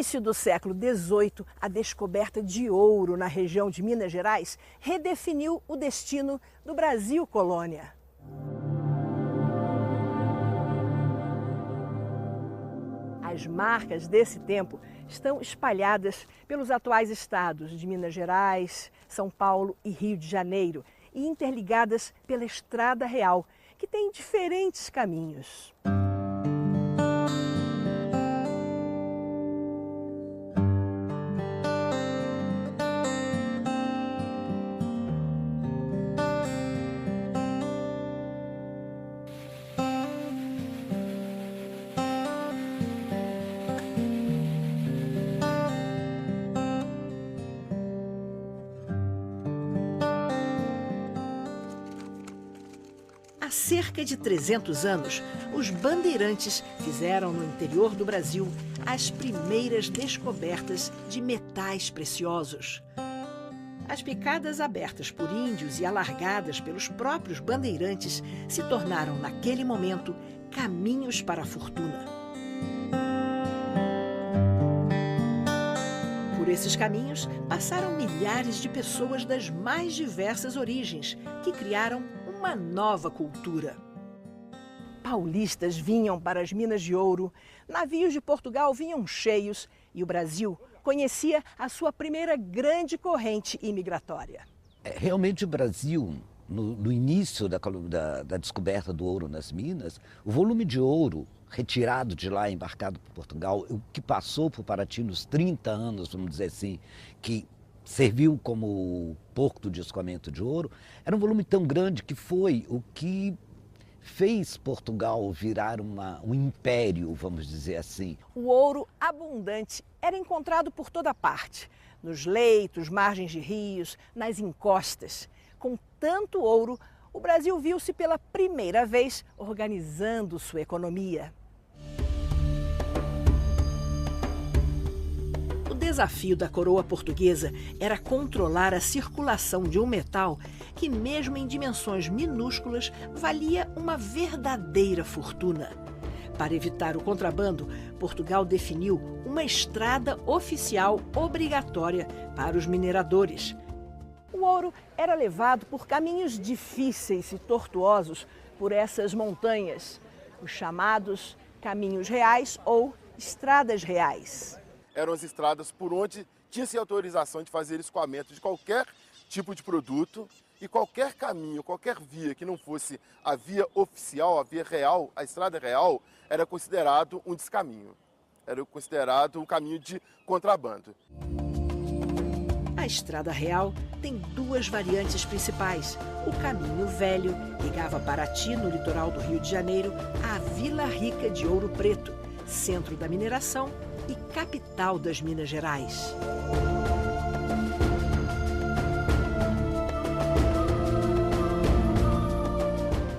início do século XVIII, a descoberta de ouro na região de Minas Gerais redefiniu o destino do Brasil colônia. As marcas desse tempo estão espalhadas pelos atuais estados de Minas Gerais, São Paulo e Rio de Janeiro e interligadas pela Estrada Real, que tem diferentes caminhos. Há cerca de 300 anos, os bandeirantes fizeram no interior do Brasil as primeiras descobertas de metais preciosos. As picadas abertas por índios e alargadas pelos próprios bandeirantes se tornaram, naquele momento, caminhos para a fortuna. Por esses caminhos passaram milhares de pessoas das mais diversas origens, que criaram uma nova cultura. Paulistas vinham para as minas de ouro, navios de Portugal vinham cheios e o Brasil conhecia a sua primeira grande corrente imigratória. Realmente o Brasil, no início da descoberta do ouro nas minas, o volume de ouro retirado de lá, embarcado por Portugal, o que passou por Paraty nos 30 anos, vamos dizer assim, que serviu como porto de escoamento de ouro, era um volume tão grande que foi o que fez Portugal virar um império, vamos dizer assim. O ouro abundante era encontrado por toda parte, nos leitos, margens de rios, nas encostas. Com tanto ouro, o Brasil viu-se pela primeira vez organizando sua economia. O desafio da coroa portuguesa era controlar a circulação de um metal que, mesmo em dimensões minúsculas, valia uma verdadeira fortuna. Para evitar o contrabando, Portugal definiu uma estrada oficial obrigatória para os mineradores. O ouro era levado por caminhos difíceis e tortuosos por essas montanhas, os chamados caminhos reais ou estradas reais. Eram as estradas por onde tinha-se autorização de fazer escoamento de qualquer tipo de produto e qualquer caminho, qualquer via que não fosse a via oficial, a via real, a estrada real, era considerado um descaminho, era considerado um caminho de contrabando. A Estrada Real tem duas variantes principais. O Caminho Velho ligava Paraty, no litoral do Rio de Janeiro, à Vila Rica de Ouro Preto, centro da mineração e capital das Minas Gerais.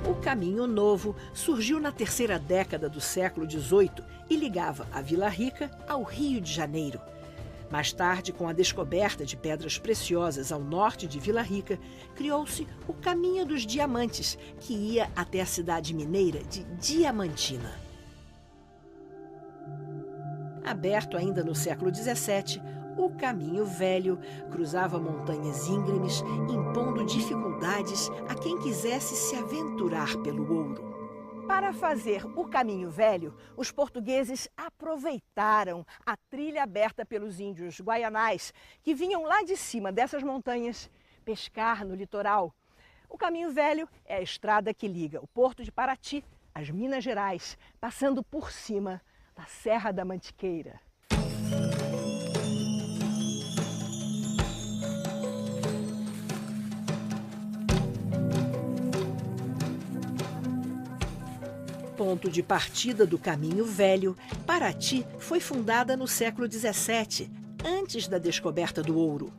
O Caminho Novo surgiu na terceira década do século XVIII e ligava a Vila Rica ao Rio de Janeiro. Mais tarde, com a descoberta de pedras preciosas ao norte de Vila Rica, criou-se o Caminho dos Diamantes, que ia até a cidade mineira de Diamantina. Aberto ainda no século XVII, o Caminho Velho cruzava montanhas íngremes, impondo dificuldades a quem quisesse se aventurar pelo ouro. Para fazer o Caminho Velho, os portugueses aproveitaram a trilha aberta pelos índios guaianais, que vinham lá de cima dessas montanhas pescar no litoral. O Caminho Velho é a estrada que liga o porto de Paraty às Minas Gerais, passando por cima da Serra da Mantiqueira. Ponto de partida do Caminho Velho, Paraty foi fundada no século XVII, antes da descoberta do ouro.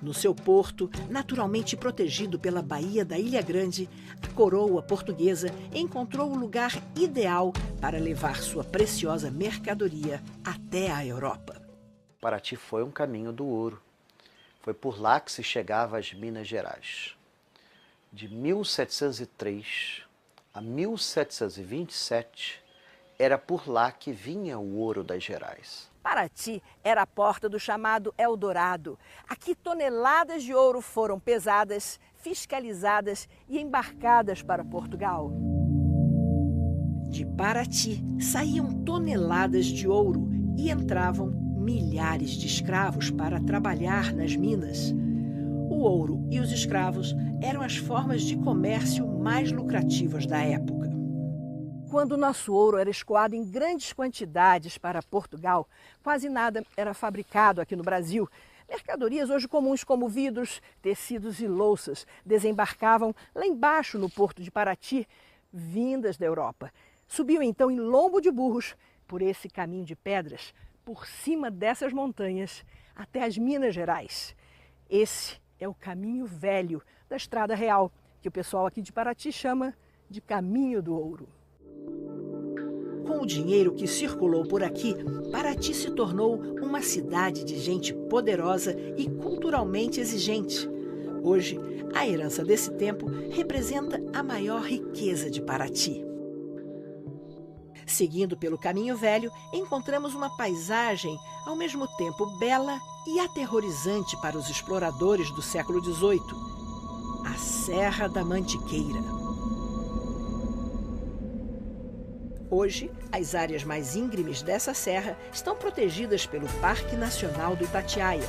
No seu porto, naturalmente protegido pela Baía da Ilha Grande, a coroa portuguesa encontrou o lugar ideal para levar sua preciosa mercadoria até a Europa. Paraty foi um caminho do ouro. Foi por lá que se chegava às Minas Gerais. De 1703 a 1727, era por lá que vinha o ouro das Gerais. Paraty era a porta do chamado Eldorado. Aqui toneladas de ouro foram pesadas, fiscalizadas e embarcadas para Portugal. De Paraty saíam toneladas de ouro e entravam milhares de escravos para trabalhar nas minas. O ouro e os escravos eram as formas de comércio mais lucrativas da época. Quando o nosso ouro era escoado em grandes quantidades para Portugal, quase nada era fabricado aqui no Brasil. Mercadorias hoje comuns como vidros, tecidos e louças desembarcavam lá embaixo no porto de Paraty, vindas da Europa. Subiam então em lombo de burros por esse caminho de pedras, por cima dessas montanhas, até as Minas Gerais. Esse é o caminho velho da Estrada Real, que o pessoal aqui de Paraty chama de Caminho do Ouro. Com o dinheiro que circulou por aqui, Paraty se tornou uma cidade de gente poderosa e culturalmente exigente. Hoje, a herança desse tempo representa a maior riqueza de Paraty. Seguindo pelo Caminho Velho, encontramos uma paisagem ao mesmo tempo bela e aterrorizante para os exploradores do século XVIII, a Serra da Mantiqueira. Hoje, as áreas mais íngremes dessa serra estão protegidas pelo Parque Nacional do Itatiaia.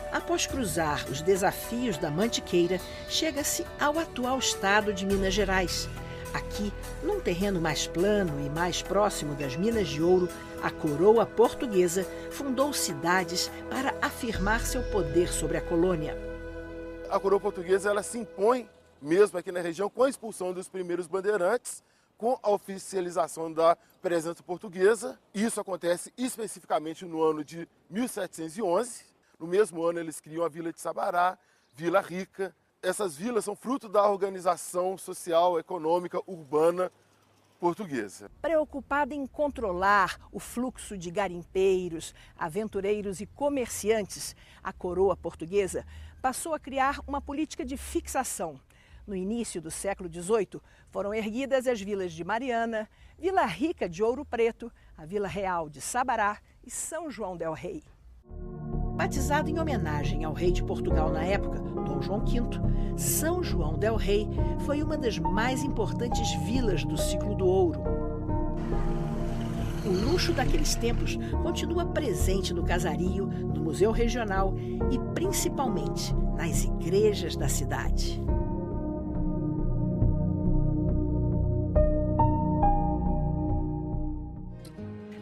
Após cruzar os desafios da Mantiqueira, chega-se ao atual estado de Minas Gerais. Aqui, num terreno mais plano e mais próximo das minas de ouro, a coroa portuguesa fundou cidades para afirmar seu poder sobre a colônia. A coroa portuguesa ela se impõe mesmo aqui na região com a expulsão dos primeiros bandeirantes, com a oficialização da presença portuguesa. Isso acontece especificamente no ano de 1711. No mesmo ano eles criam a Vila de Sabará, Vila Rica. Essas vilas são fruto da organização social, econômica, urbana portuguesa. Preocupada em controlar o fluxo de garimpeiros, aventureiros e comerciantes, a coroa portuguesa passou a criar uma política de fixação. No início do século XVIII, foram erguidas as vilas de Mariana, Vila Rica de Ouro Preto, a Vila Real de Sabará e São João del Rei. Batizado em homenagem ao rei de Portugal na época, Dom João V, São João del Rei foi uma das mais importantes vilas do ciclo do ouro. O luxo daqueles tempos continua presente no casario, no Museu Regional e principalmente nas igrejas da cidade.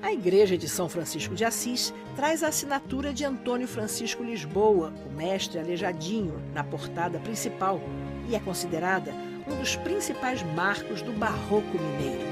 A Igreja de São Francisco de Assis traz a assinatura de Antônio Francisco Lisboa, o mestre aleijadinho, na portada principal e é considerada um dos principais marcos do barroco mineiro.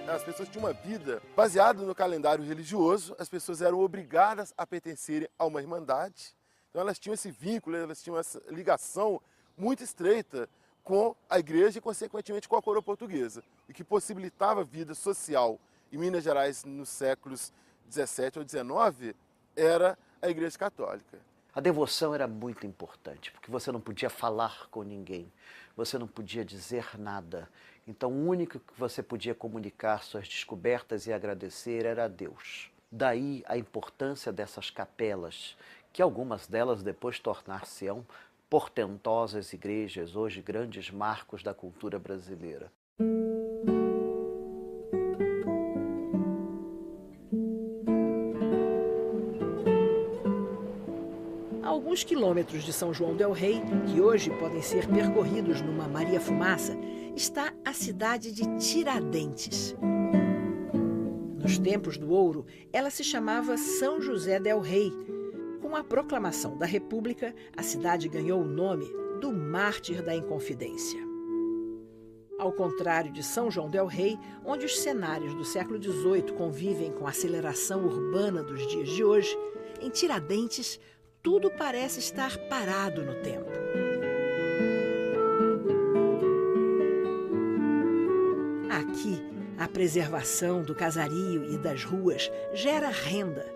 As pessoas tinham uma vida baseada no calendário religioso, as pessoas eram obrigadas a pertencerem a uma irmandade, então elas tinham esse vínculo, elas tinham essa ligação muito estreita com a igreja e, consequentemente, com a coroa portuguesa, o que possibilitava a vida social em Minas Gerais nos séculos 17 ou 19 era a Igreja Católica. A devoção era muito importante, porque você não podia falar com ninguém, você não podia dizer nada. Então, o único que você podia comunicar suas descobertas e agradecer era a Deus. Daí a importância dessas capelas, que algumas delas depois tornar-se-ão portentosas igrejas, hoje grandes marcos da cultura brasileira. A alguns quilômetros de São João del Rei, que hoje podem ser percorridos numa Maria-Fumaça, está a cidade de Tiradentes. Nos tempos do ouro, ela se chamava São José del Rei. Com a proclamação da República, a cidade ganhou o nome do Mártir da Inconfidência. Ao contrário de São João del Rei, onde os cenários do século XVIII convivem com a aceleração urbana dos dias de hoje, em Tiradentes, tudo parece estar parado no tempo. Aqui, a preservação do casario e das ruas gera renda.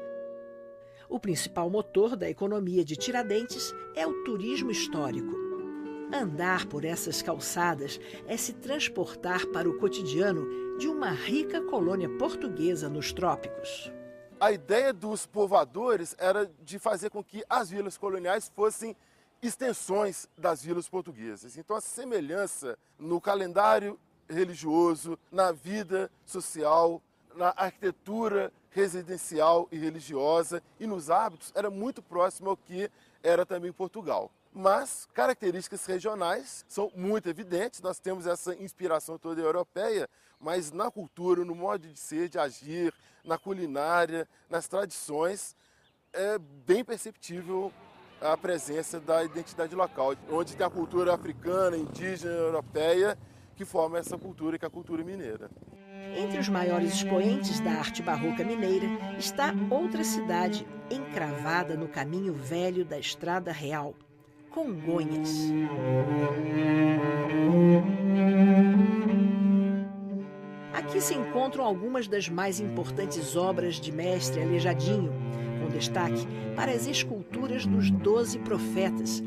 O principal motor da economia de Tiradentes é o turismo histórico. Andar por essas calçadas é se transportar para o cotidiano de uma rica colônia portuguesa nos trópicos. A ideia dos povoadores era de fazer com que as vilas coloniais fossem extensões das vilas portuguesas. Então a semelhança no calendário religioso, na vida social, na arquitetura residencial e religiosa e nos hábitos era muito próximo ao que era também Portugal. Mas características regionais são muito evidentes, nós temos essa inspiração toda europeia, mas na cultura, no modo de ser, de agir, na culinária, nas tradições, é bem perceptível a presença da identidade local, onde tem a cultura africana, indígena, europeia, que forma essa cultura, que é a cultura mineira. Entre os maiores expoentes da arte barroca mineira está outra cidade encravada no caminho velho da Estrada Real, Congonhas. Aqui se encontram algumas das mais importantes obras de mestre Aleijadinho, com destaque para as esculturas dos 12 profetas,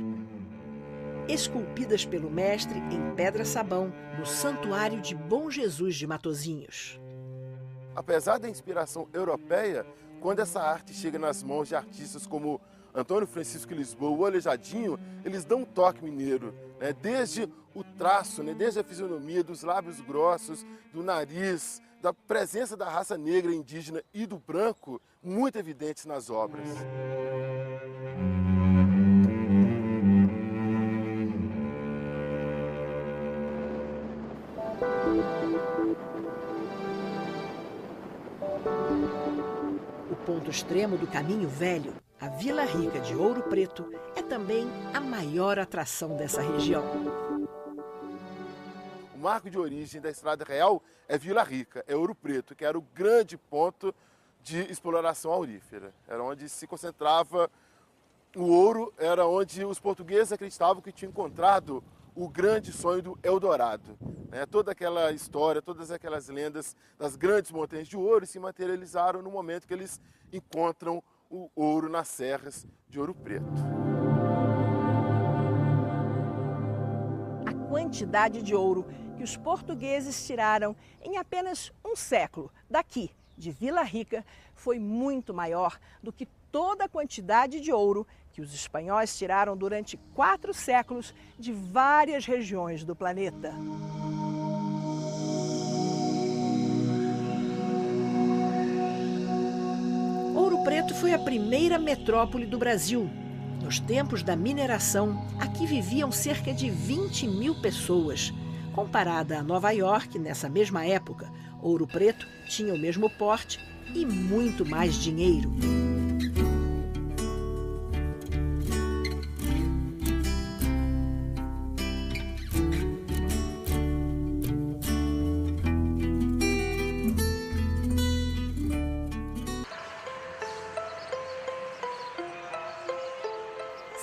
esculpidas pelo mestre em pedra-sabão no Santuário de Bom Jesus de Matosinhos. Apesar da inspiração europeia, quando essa arte chega nas mãos de artistas como Antônio Francisco Lisboa, o Aleijadinho, eles dão um toque mineiro, né? Desde o traço, né? Desde a fisionomia, dos lábios grossos, do nariz, da presença da raça negra, indígena e do branco, muito evidentes nas obras. O ponto extremo do Caminho Velho, a Vila Rica de Ouro Preto, é também a maior atração dessa região. O marco de origem da Estrada Real é Vila Rica, é Ouro Preto, que era o grande ponto de exploração aurífera. Era onde se concentrava o ouro, era onde os portugueses acreditavam que tinham encontrado o grande sonho do Eldorado. Toda aquela história, todas aquelas lendas das grandes montanhas de ouro se materializaram no momento que eles encontram o ouro nas serras de Ouro Preto. A quantidade de ouro que os portugueses tiraram em apenas um século daqui, de Vila Rica, foi muito maior do que toda a quantidade de ouro que os espanhóis tiraram durante 4 séculos de várias regiões do planeta. Ouro Preto foi a primeira metrópole do Brasil. Nos tempos da mineração, aqui viviam cerca de 20.000 pessoas. Comparada a Nova York, nessa mesma época, Ouro Preto tinha o mesmo porte e muito mais dinheiro.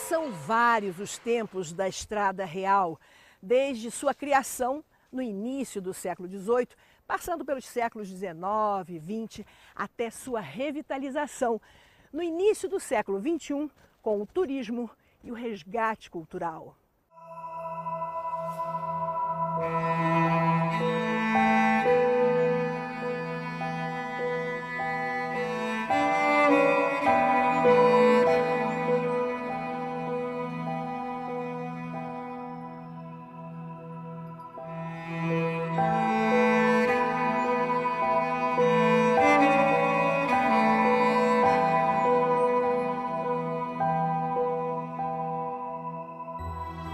São vários os tempos da Estrada Real, desde sua criação no início do século XVIII, passando pelos séculos XIX e XX, até sua revitalização no início do século XXI, com o turismo e o resgate cultural.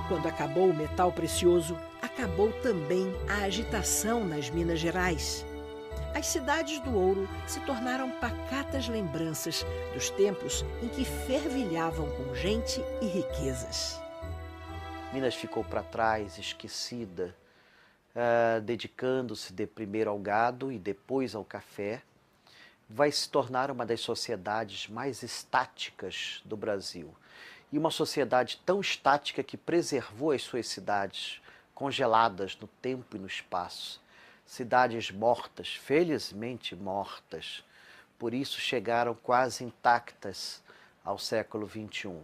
Quando acabou o metal precioso, acabou também a agitação nas Minas Gerais. As cidades do ouro se tornaram pacatas lembranças dos tempos em que fervilhavam com gente e riquezas. Minas ficou para trás, esquecida, dedicando-se primeiro ao gado e depois ao café. Vai se tornar uma das sociedades mais estáticas do Brasil. E uma sociedade tão estática que preservou as suas cidades congeladas no tempo e no espaço. Cidades mortas, felizmente mortas, por isso chegaram quase intactas ao século XXI.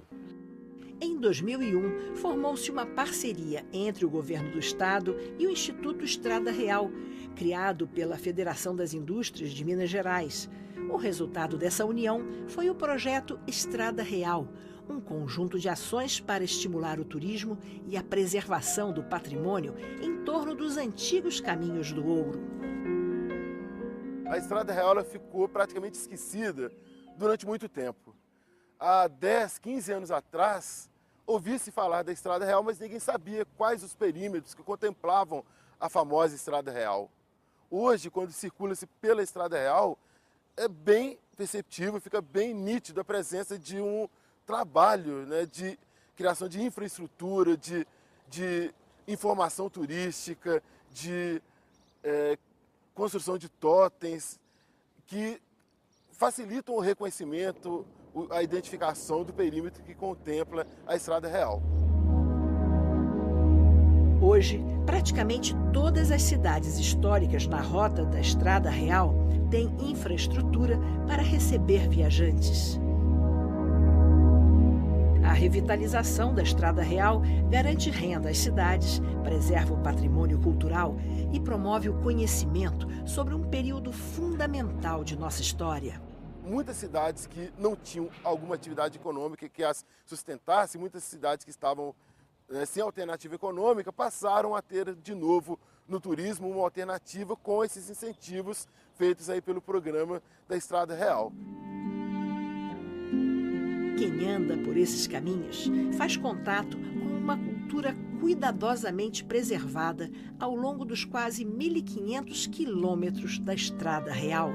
Em 2001, formou-se uma parceria entre o governo do estado e o Instituto Estrada Real, criado pela Federação das Indústrias de Minas Gerais. O resultado dessa união foi o projeto Estrada Real, um conjunto de ações para estimular o turismo e a preservação do patrimônio em torno dos antigos caminhos do ouro. A Estrada Real ela ficou praticamente esquecida durante muito tempo. Há 10, 15 anos atrás, ouvia-se falar da Estrada Real, mas ninguém sabia quais os perímetros que contemplavam a famosa Estrada Real. Hoje, quando circula-se pela Estrada Real, é bem perceptível, fica bem nítido a presença de um trabalho, né, de criação de infraestrutura, de informação turística, de construção de totens, que facilitam o reconhecimento, a identificação do perímetro que contempla a Estrada Real. Hoje, praticamente todas as cidades históricas na rota da Estrada Real têm infraestrutura para receber viajantes. A revitalização da Estrada Real garante renda às cidades, preserva o patrimônio cultural e promove o conhecimento sobre um período fundamental de nossa história. Muitas cidades que não tinham alguma atividade econômica que as sustentasse, muitas cidades que estavam sem alternativa econômica, passaram a ter de novo no turismo uma alternativa com esses incentivos feitos aí pelo programa da Estrada Real. Quem anda por esses caminhos faz contato com uma cultura cuidadosamente preservada ao longo dos quase 1.500 quilômetros da Estrada Real.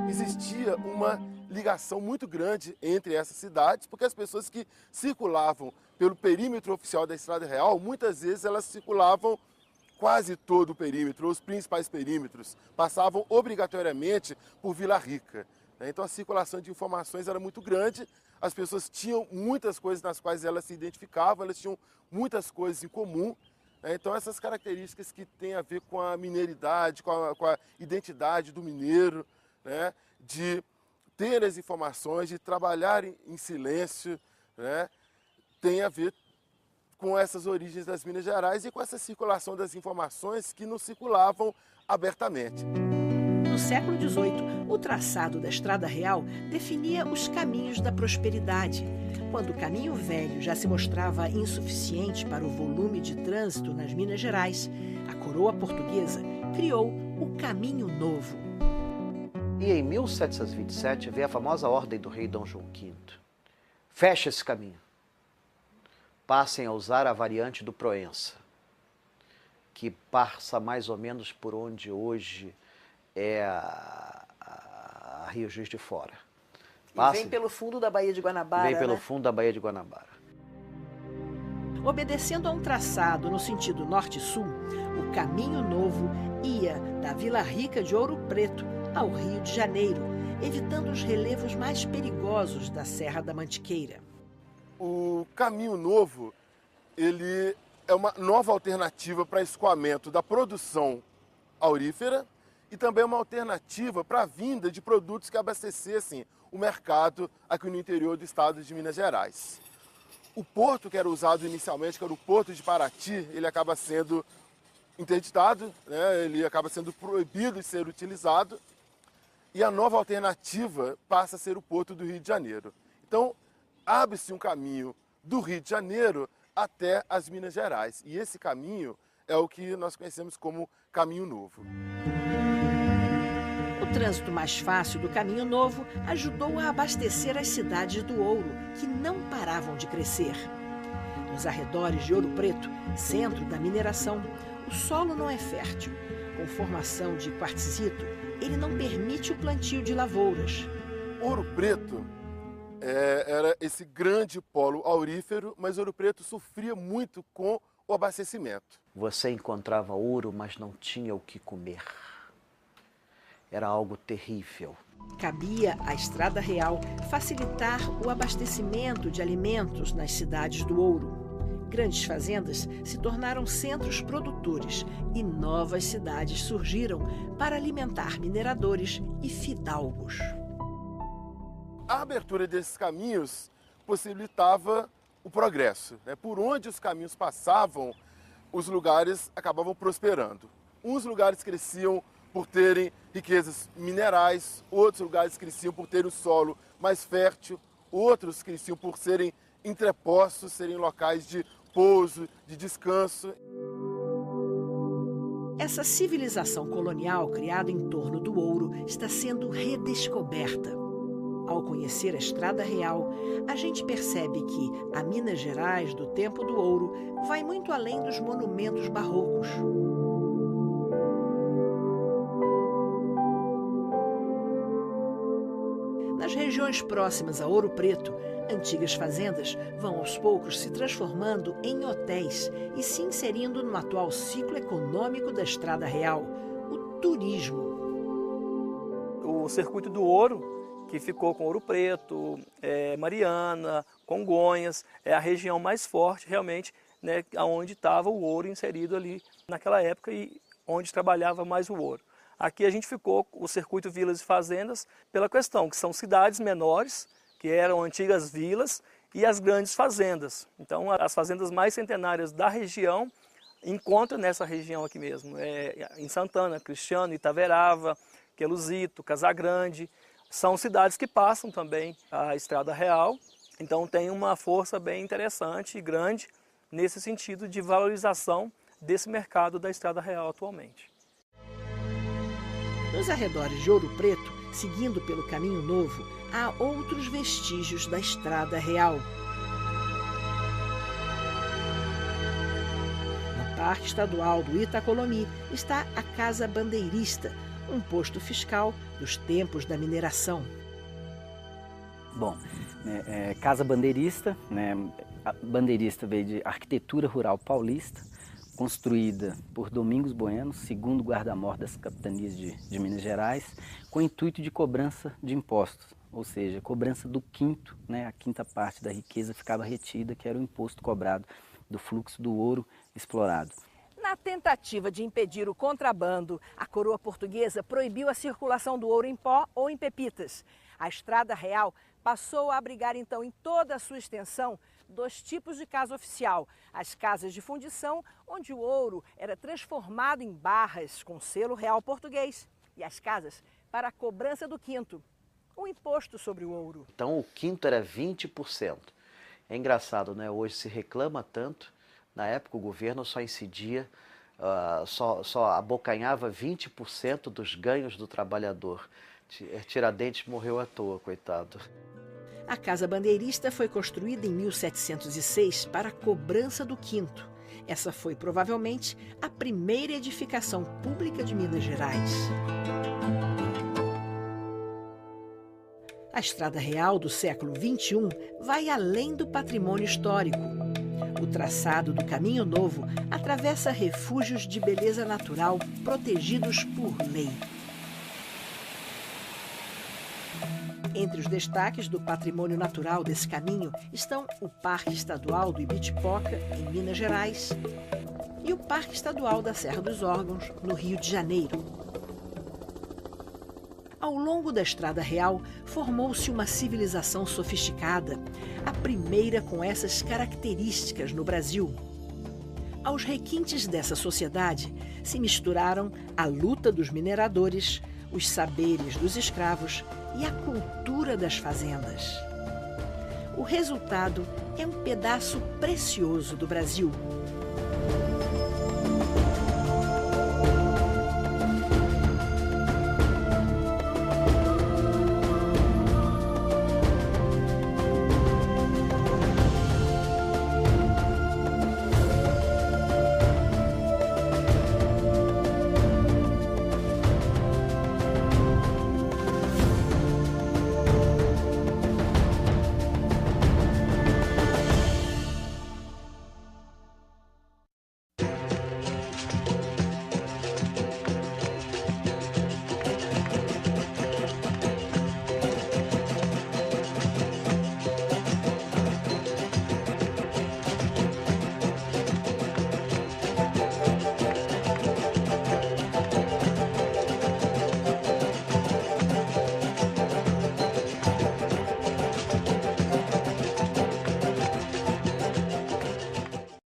Existia uma ligação muito grande entre essas cidades, porque as pessoas que circulavam pelo perímetro oficial da Estrada Real, muitas vezes elas circulavam quase todo o perímetro, os principais perímetros, passavam obrigatoriamente por Vila Rica. Então a circulação de informações era muito grande, as pessoas tinham muitas coisas nas quais elas se identificavam, elas tinham muitas coisas em comum. Então essas características que têm a ver com a mineiridade, com a identidade do mineiro, né, de ter as informações, de trabalhar em silêncio, né, tem a ver com essas origens das Minas Gerais e com essa circulação das informações que não circulavam abertamente. No século XVIII, o traçado da Estrada Real definia os caminhos da prosperidade. Quando o caminho velho já se mostrava insuficiente para o volume de trânsito nas Minas Gerais, a coroa portuguesa criou o Caminho Novo. E em 1727 veio a famosa ordem do rei Dom João V. Fecha esse caminho. Passem a usar a variante do Proença, que passa mais ou menos por onde hoje é a Rio Juiz de Fora. Passem, e vem pelo fundo da Baía de Guanabara. Vem pelo fundo da Baía de Guanabara. Obedecendo a um traçado no sentido norte-sul, o Caminho Novo ia da Vila Rica de Ouro Preto ao Rio de Janeiro, evitando os relevos mais perigosos da Serra da Mantiqueira. O Caminho Novo, ele é uma nova alternativa para escoamento da produção aurífera e também uma alternativa para a vinda de produtos que abastecessem o mercado aqui no interior do estado de Minas Gerais. O porto que era usado inicialmente, que era o Porto de Paraty, ele acaba sendo interditado, né? Ele acaba sendo proibido de ser utilizado e a nova alternativa passa a ser o Porto do Rio de Janeiro. Então, abre-se um caminho do Rio de Janeiro até as Minas Gerais. E esse caminho é o que nós conhecemos como Caminho Novo. O trânsito mais fácil do Caminho Novo ajudou a abastecer as cidades do ouro, que não paravam de crescer. Nos arredores de Ouro Preto, centro da mineração, o solo não é fértil. Com formação de quartzito, ele não permite o plantio de lavouras. Ouro Preto era esse grande polo aurífero, mas Ouro Preto sofria muito com o abastecimento. Você encontrava ouro, mas não tinha o que comer. Era algo terrível. Cabia à Estrada Real facilitar o abastecimento de alimentos nas cidades do ouro. Grandes fazendas se tornaram centros produtores e novas cidades surgiram para alimentar mineradores e fidalgos. a abertura desses caminhos possibilitava o progresso, né? Por onde os caminhos passavam, os lugares acabavam prosperando. Uns lugares cresciam por terem riquezas minerais, outros lugares cresciam por terem o solo mais fértil, outros cresciam por serem entrepostos, serem locais de pouso, de descanso. Essa civilização colonial criada em torno do ouro está sendo redescoberta. Ao conhecer a Estrada Real, a gente percebe que a Minas Gerais do tempo do ouro vai muito além dos monumentos barrocos. Nas regiões próximas a Ouro Preto, antigas fazendas vão aos poucos se transformando em hotéis e se inserindo no atual ciclo econômico da Estrada Real, o turismo. O circuito do ouro, que ficou com Ouro Preto, Mariana, Congonhas, é a região mais forte realmente, né, onde estava o ouro inserido ali naquela época e onde trabalhava mais o ouro. Aqui a gente ficou com o circuito vilas e fazendas pela questão que são cidades menores, que eram antigas vilas, e as grandes fazendas. Então as fazendas mais centenárias da região encontram nessa região aqui mesmo, em Santana, Cristiano, Itaverava, Queluzito, Casagrande. São cidades que passam também a Estrada Real, então tem uma força bem interessante e grande nesse sentido de valorização desse mercado da Estrada Real atualmente. Nos arredores de Ouro Preto, seguindo pelo Caminho Novo, há outros vestígios da Estrada Real. No Parque Estadual do Itacolomi está a Casa Bandeirista, um posto fiscal dos tempos da mineração. Bom, Casa Bandeirista, a Bandeirista veio de arquitetura rural paulista, construída por Domingos Bueno, segundo guarda-mor das capitanias de Minas Gerais, com o intuito de cobrança de impostos, ou seja, cobrança do quinto, a quinta parte da riqueza ficava retida, que era o imposto cobrado do fluxo do ouro explorado. Na tentativa de impedir o contrabando, a coroa portuguesa proibiu a circulação do ouro em pó ou em pepitas. A Estrada Real passou a abrigar, então, em toda a sua extensão, dois tipos de casa oficial. As casas de fundição, onde o ouro era transformado em barras com selo real português. E as casas para a cobrança do quinto, o imposto sobre o ouro. Então o quinto era 20%. É engraçado, né? Hoje se reclama tanto. Na época o governo só incidia, só abocanhava 20% dos ganhos do trabalhador. Tiradentes morreu à toa, coitado. A Casa Bandeirista foi construída em 1706 para a cobrança do quinto. Essa foi provavelmente a primeira edificação pública de Minas Gerais. A Estrada Real do século XXI vai além do patrimônio histórico. O traçado do Caminho Novo atravessa refúgios de beleza natural protegidos por lei. Entre os destaques do patrimônio natural desse caminho estão o Parque Estadual do Ibitipoca, em Minas Gerais, e o Parque Estadual da Serra dos Órgãos, no Rio de Janeiro. Ao longo da Estrada Real, formou-se uma civilização sofisticada, a primeira com essas características no Brasil. Aos requintes dessa sociedade se misturaram a luta dos mineradores, os saberes dos escravos e a cultura das fazendas. O resultado é um pedaço precioso do Brasil,